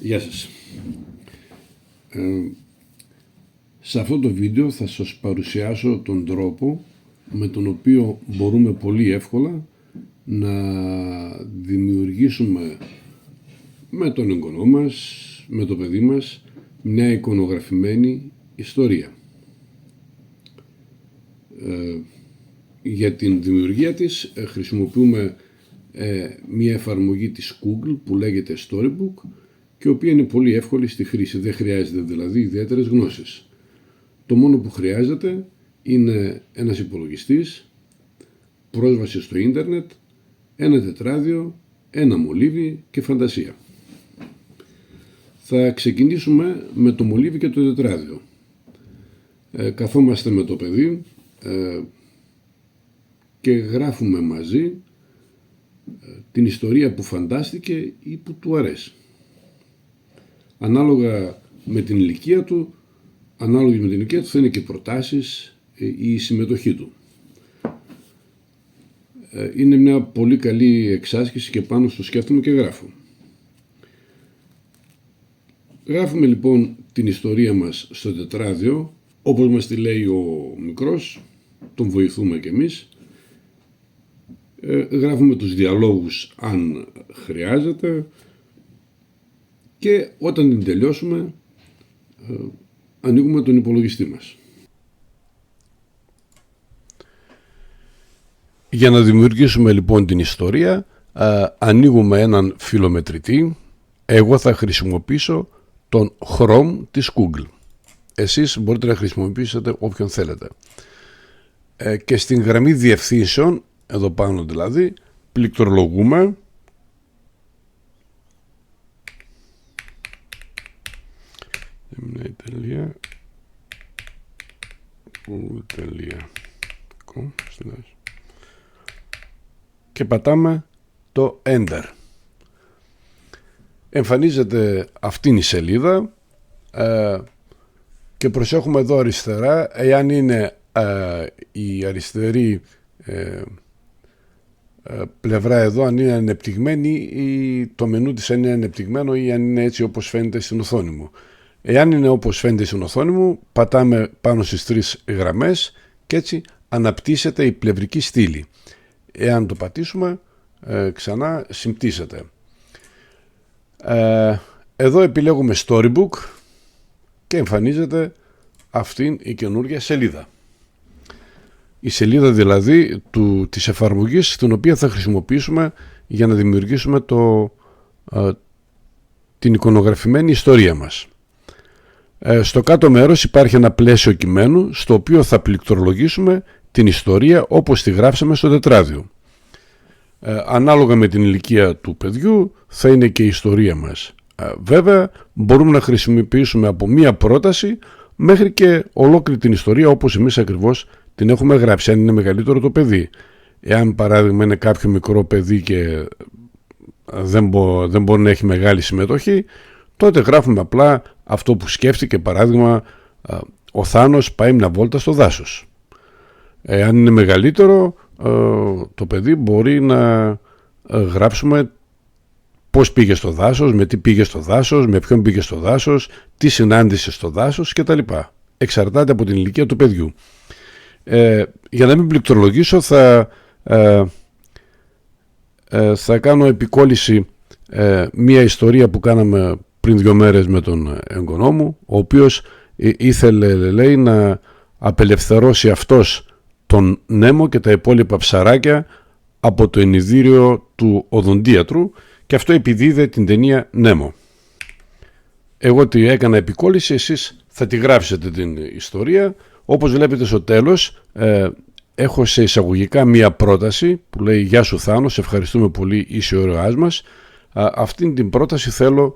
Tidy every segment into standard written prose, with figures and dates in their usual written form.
Γεια σας. Σε αυτό το βίντεο θα σας παρουσιάσω τον τρόπο με τον οποίο μπορούμε πολύ εύκολα να δημιουργήσουμε με τον εγγονό μας, με το παιδί μας, μια εικονογραφημένη ιστορία. Για την δημιουργία της χρησιμοποιούμε μια εφαρμογή της Google που λέγεται Storybook και η οποία είναι πολύ εύκολη στη χρήση, δεν χρειάζεται δηλαδή ιδιαίτερες γνώσεις. Το μόνο που χρειάζεται είναι ένας υπολογιστής, πρόσβαση στο ίντερνετ, ένα τετράδιο, ένα μολύβι και φαντασία. Θα ξεκινήσουμε με το μολύβι και το τετράδιο. Καθόμαστε με το παιδί και γράφουμε μαζί την ιστορία που φαντάστηκε ή που του αρέσει. Ανάλογα με την ηλικία του, θα είναι και προτάσεις ή η συμμετοχή του. Είναι μια πολύ καλή εξάσκηση και πάνω στο σκέφτομαι και γράφω. Γράφουμε λοιπόν την ιστορία μας στο τετράδιο, όπως μας τη λέει ο μικρός, τον βοηθούμε κι εμείς. Γράφουμε τους διαλόγους αν χρειάζεται και όταν την τελειώσουμε ανοίγουμε τον υπολογιστή μας. Για να δημιουργήσουμε λοιπόν την ιστορία ανοίγουμε έναν φιλομετρητή. Εγώ θα χρησιμοποιήσω τον Chrome της Google. Εσείς μπορείτε να χρησιμοποιήσετε όποιον θέλετε. Και στην γραμμή διευθύνσεων, εδώ πάνω δηλαδή, πληκτρολογούμε και πατάμε το Enter. Εμφανίζεται αυτήν η σελίδα και προσέχουμε εδώ αριστερά, εάν είναι η αριστερή πλευρά εδώ, αν είναι ανεπτυγμένη ή το μενού της αν είναι ανεπτυγμένο ή αν είναι έτσι όπως φαίνεται στην οθόνη μου. Εάν είναι όπως φαίνεται στην οθόνη μου, πατάμε πάνω στις τρεις γραμμές και έτσι αναπτύσσεται η πλευρική στήλη. Εάν το πατήσουμε, ξανά συμπτύσσεται. Εδώ επιλέγουμε Storybook και εμφανίζεται αυτήν η καινούργια σελίδα. Η σελίδα δηλαδή της εφαρμογής την οποία θα χρησιμοποιήσουμε για να δημιουργήσουμε την εικονογραφημένη ιστορία μας. Στο κάτω μέρος υπάρχει ένα πλαίσιο κειμένου στο οποίο θα πληκτρολογήσουμε την ιστορία όπως τη γράψαμε στο τετράδιο. Ανάλογα με την ηλικία του παιδιού θα είναι και η ιστορία μας. Βέβαια μπορούμε να χρησιμοποιήσουμε από μία πρόταση μέχρι και ολόκληρη την ιστορία όπως εμείς ακριβώς την έχουμε γράψει, αν είναι μεγαλύτερο το παιδί. Εάν παράδειγμα είναι κάποιο μικρό παιδί και δεν μπορεί να έχει μεγάλη συμμετοχή, τότε γράφουμε απλά αυτό που σκέφτηκε, παράδειγμα ο Θάνος πάει μια βόλτα στο δάσος. Αν είναι μεγαλύτερο το παιδί μπορεί να γράψουμε πώς πήγε στο δάσος, με τι πήγε στο δάσος, με ποιον πήγε στο δάσος, τι συνάντησε στο δάσος κτλ. Εξαρτάται από την ηλικία του παιδιού. Για να μην πληκτρολογήσω θα κάνω επικόλληση μία ιστορία που κάναμε πριν 2 μέρες με τον εγγονό μου, ο οποίος ήθελε, λέει, να απελευθερώσει αυτός τον Νέμο και τα υπόλοιπα ψαράκια από το ενιδύριο του οδοντίατρου και αυτό επειδή είδε την ταινία Νέμο. Εγώ τη έκανα επικόλληση, εσείς θα τη γράψετε την ιστορία. Όπως βλέπετε στο τέλος έχω σε εισαγωγικά μία πρόταση που λέει «Γεια σου Θάνο, σε ευχαριστούμε πολύ, είσαι ο ωραίος μας». Αυτήν την πρόταση θέλω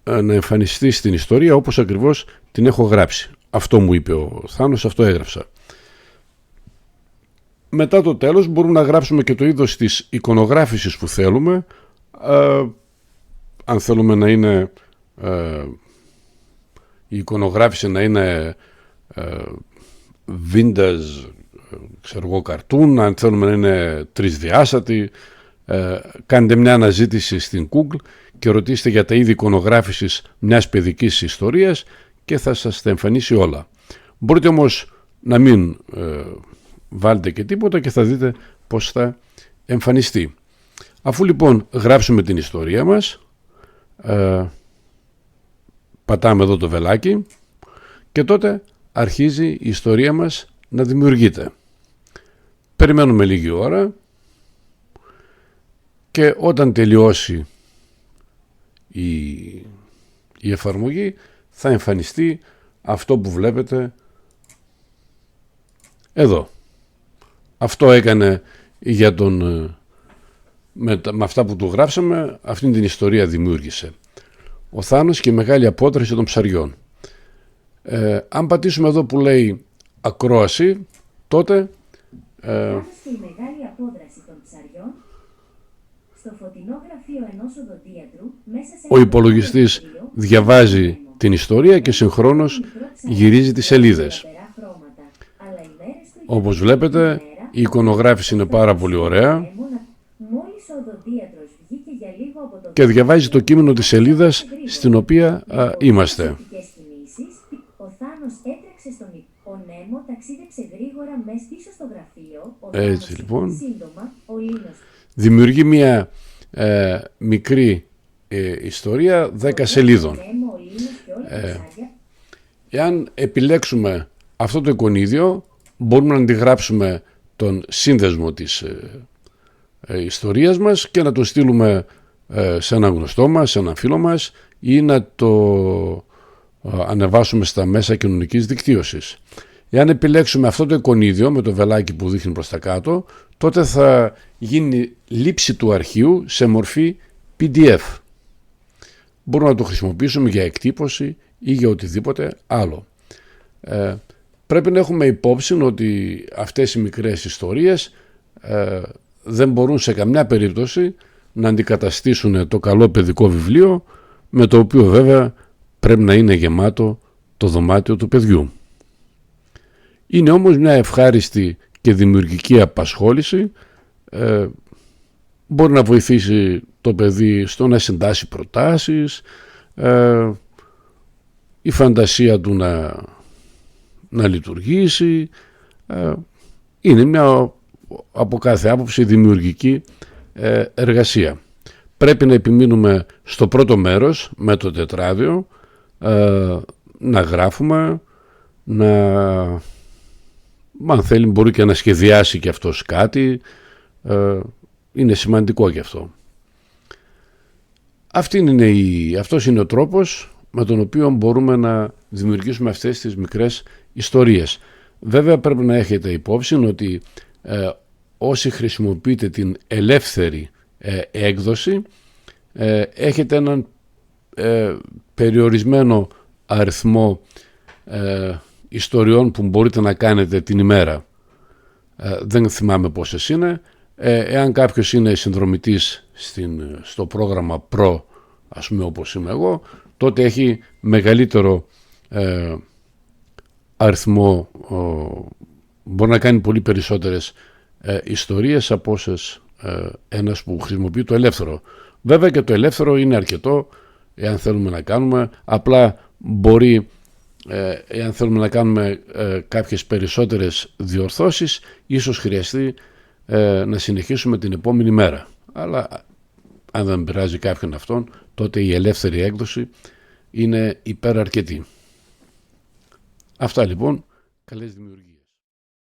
να εμφανιστεί στην ιστορία όπως ακριβώς την έχω γράψει. Αυτό μου είπε ο Θάνος, αυτό έγραψα. Μετά το τέλος μπορούμε να γράψουμε και το είδος της εικονογράφησης που θέλουμε. Αν θέλουμε να είναι η εικονογράφηση να είναι vintage, καρτούν, αν θέλουμε να είναι τρισδιάστατη, κάντε μια αναζήτηση στην Google και ρωτήστε για τα είδη εικονογράφησης μιας παιδικής ιστορίας και θα σας τα εμφανίσει όλα. Μπορείτε όμως να μην βάλετε και τίποτα και θα δείτε πώς θα εμφανιστεί. Αφού λοιπόν γράψουμε την ιστορία μας, πατάμε εδώ το βελάκι και τότε αρχίζει η ιστορία μας να δημιουργείται. Περιμένουμε λίγη ώρα και όταν τελειώσει η εφαρμογή θα εμφανιστεί αυτό που βλέπετε εδώ. Αυτό έκανε για με αυτά που του γράψαμε, αυτήν την ιστορία δημιούργησε. Ο Θάνος και η μεγάλη απόδραση των ψαριών. Αν πατήσουμε εδώ που λέει ακρόαση, τότε η μεγάλη απόδραση των ψαριών στο φωτεινό γραφείο ενός οδοντίατρου μέσα σε ο υπολογιστής διαβάζει την ιστορία και συγχρόνως γυρίζει τις σελίδες. Όπως βλέπετε, η εικονογράφηση είναι πάρα πολύ ωραία και διαβάζει το κείμενο της σελίδας στην οποία είμαστε. Ο Θάνος έτρεξε στον ο Νέμο ταξίδεψε γρήγορα μέσα πίσω στο γραφείο. Έτσι λοιπόν. Σύντομα, ο Λίνος Δημιουργεί μια μικρή ιστορία 10 σελίδων. Εάν επιλέξουμε αυτό το εικονίδιο, μπορούμε να αντιγράψουμε τον σύνδεσμο της ιστορίας μας και να το στείλουμε σε έναν γνωστό μας, σε έναν φίλο μας ή να το ανεβάσουμε στα μέσα κοινωνικής δικτύωσης. Εάν επιλέξουμε αυτό το εικονίδιο με το βελάκι που δείχνει προς τα κάτω, τότε θα γίνει λήψη του αρχείου σε μορφή PDF. Μπορούμε να το χρησιμοποιήσουμε για εκτύπωση ή για οτιδήποτε άλλο. Πρέπει να έχουμε υπόψη ότι αυτές οι μικρές ιστορίες δεν μπορούν σε καμιά περίπτωση να αντικαταστήσουν το καλό παιδικό βιβλίο, με το οποίο βέβαια πρέπει να είναι γεμάτο το δωμάτιο του παιδιού. Είναι όμως μια ευχάριστη και δημιουργική απασχόληση, μπορεί να βοηθήσει το παιδί στο να συντάσει προτάσεις, η φαντασία του να λειτουργήσει, είναι μια από κάθε άποψη δημιουργική εργασία. Πρέπει να επιμείνουμε στο πρώτο μέρος με το τετράδιο, να γράφουμε, αν θέλει μπορεί και να σχεδιάσει και αυτός κάτι, είναι σημαντικό και αυτό. Αυτός είναι ο τρόπος με τον οποίο μπορούμε να δημιουργήσουμε αυτές τις μικρές ιστορίες. Βέβαια πρέπει να έχετε υπόψη ότι όσοι χρησιμοποιείτε την ελεύθερη έκδοση έχετε έναν περιορισμένο αριθμό ιστοριών που μπορείτε να κάνετε την ημέρα. Δεν θυμάμαι πόσες είναι. Εάν κάποιος είναι συνδρομητής στο πρόγραμμα Pro, ας πούμε όπως είμαι εγώ, τότε έχει μεγαλύτερο αριθμό, μπορεί να κάνει πολύ περισσότερες ιστορίες από όσες ένας που χρησιμοποιεί το ελεύθερο. Βέβαια και το ελεύθερο είναι αρκετό εάν θέλουμε να κάνουμε, απλά μπορεί εάν θέλουμε να κάνουμε κάποιες περισσότερες διορθώσεις, ίσως χρειαστεί να συνεχίσουμε την επόμενη μέρα. Αλλά αν δεν πειράζει κάποιον αυτόν, τότε η ελεύθερη έκδοση είναι υπεραρκετή. Αυτά λοιπόν, καλές δημιουργίες.